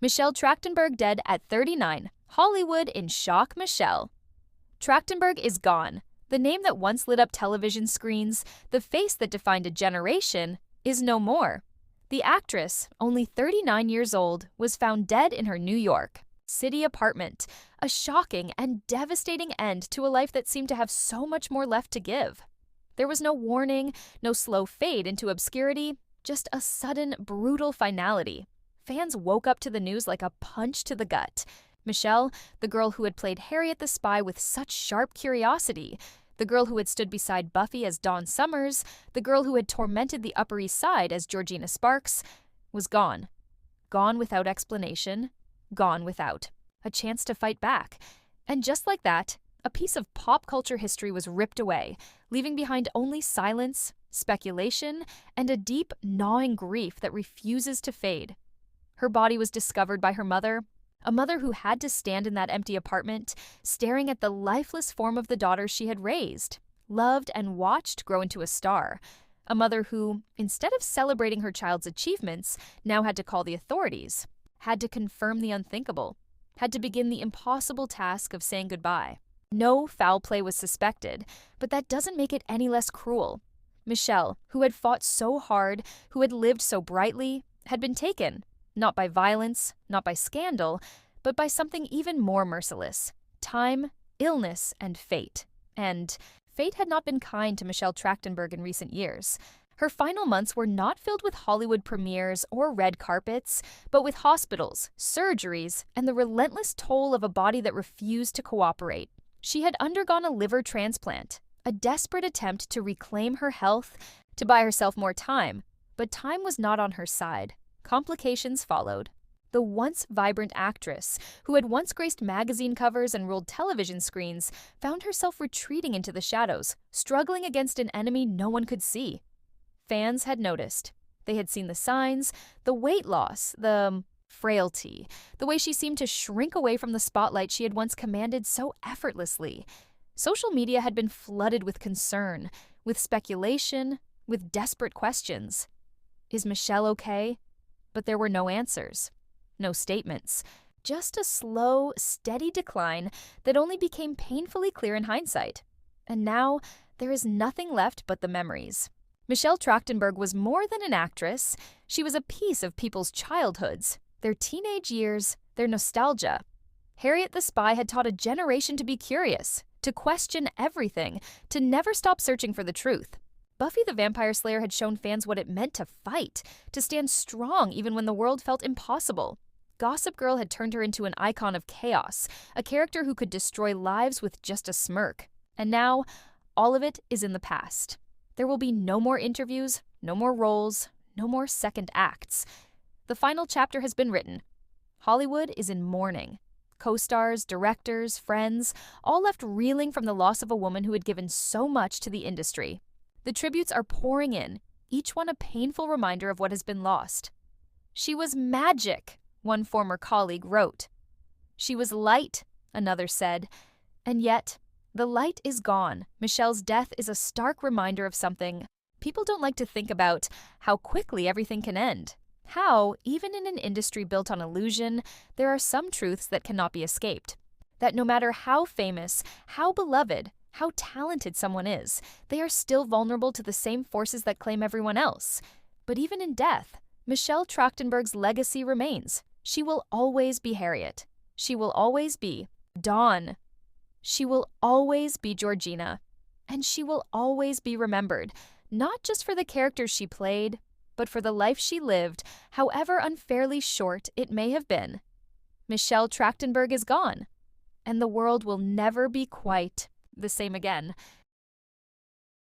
Michelle Trachtenberg dead at 39. Hollywood in shock. Michelle Trachtenberg is gone. The name that once lit up television screens, the face that defined a generation, is no more. The actress, only 39 years old, was found dead in her New York City apartment, a shocking and devastating end to a life that seemed to have so much more left to give. There was no warning, no slow fade into obscurity, just a sudden, brutal finality. Fans woke up to the news like a punch to the gut. Michelle, the girl who had played Harriet the Spy with such sharp curiosity, the girl who had stood beside Buffy as Dawn Summers, the girl who had tormented the Upper East Side as Georgina Sparks, was gone. Gone without explanation, gone without a chance to fight back. And just like that, a piece of pop culture history was ripped away, leaving behind only silence, speculation, and a deep, gnawing grief that refuses to fade. Her body was discovered by her mother, a mother who had to stand in that empty apartment, staring at the lifeless form of the daughter she had raised, loved, and watched grow into a star. A mother who, instead of celebrating her child's achievements, now had to call the authorities, had to confirm the unthinkable, had to begin the impossible task of saying goodbye. No foul play was suspected, but that doesn't make it any less cruel. Michelle, who had fought so hard, who had lived so brightly, had been taken, not by violence, not by scandal, but by something even more merciless: time, illness, and fate. And fate had not been kind to Michelle Trachtenberg in recent years. Her final months were not filled with Hollywood premieres or red carpets, but with hospitals, surgeries, and the relentless toll of a body that refused to cooperate. She had undergone a liver transplant, a desperate attempt to reclaim her health, to buy herself more time, but time was not on her side. Complications followed. The once vibrant actress, who had once graced magazine covers and ruled television screens, found herself retreating into the shadows, struggling against an enemy no one could see. Fans had noticed. They had seen the signs, the weight loss, the frailty, the way she seemed to shrink away from the spotlight she had once commanded so effortlessly. Social media had been flooded with concern, with speculation, with desperate questions. Is Michelle okay? But there were no answers, no statements, just a slow, steady decline that only became painfully clear in hindsight. And now, there is nothing left but the memories. Michelle Trachtenberg was more than an actress. She was a piece of people's childhoods, their teenage years, their nostalgia. Harriet the Spy had taught a generation to be curious, to question everything, to never stop searching for the truth. Buffy the Vampire Slayer had shown fans what it meant to fight, to stand strong even when the world felt impossible. Gossip Girl had turned her into an icon of chaos, a character who could destroy lives with just a smirk. And now, all of it is in the past. There will be no more interviews, no more roles, no more second acts. The final chapter has been written. Hollywood is in mourning. Co-stars, directors, friends, all left reeling from the loss of a woman who had given so much to the industry. The tributes are pouring in, each one a painful reminder of what has been lost. She was magic, one former colleague wrote. She was light, another said. And yet, the light is gone. Michelle's death is a stark reminder of something people don't like to think about: how quickly everything can end. How, even in an industry built on illusion, there are some truths that cannot be escaped. That no matter how famous, how beloved, how talented someone is, they are still vulnerable to the same forces that claim everyone else. But even in death, Michelle Trachtenberg's legacy remains. She will always be Harriet. She will always be Dawn. She will always be Georgina. And she will always be remembered, not just for the characters she played, but for the life she lived, however unfairly short it may have been. Michelle Trachtenberg is gone, and the world will never be quite the same again.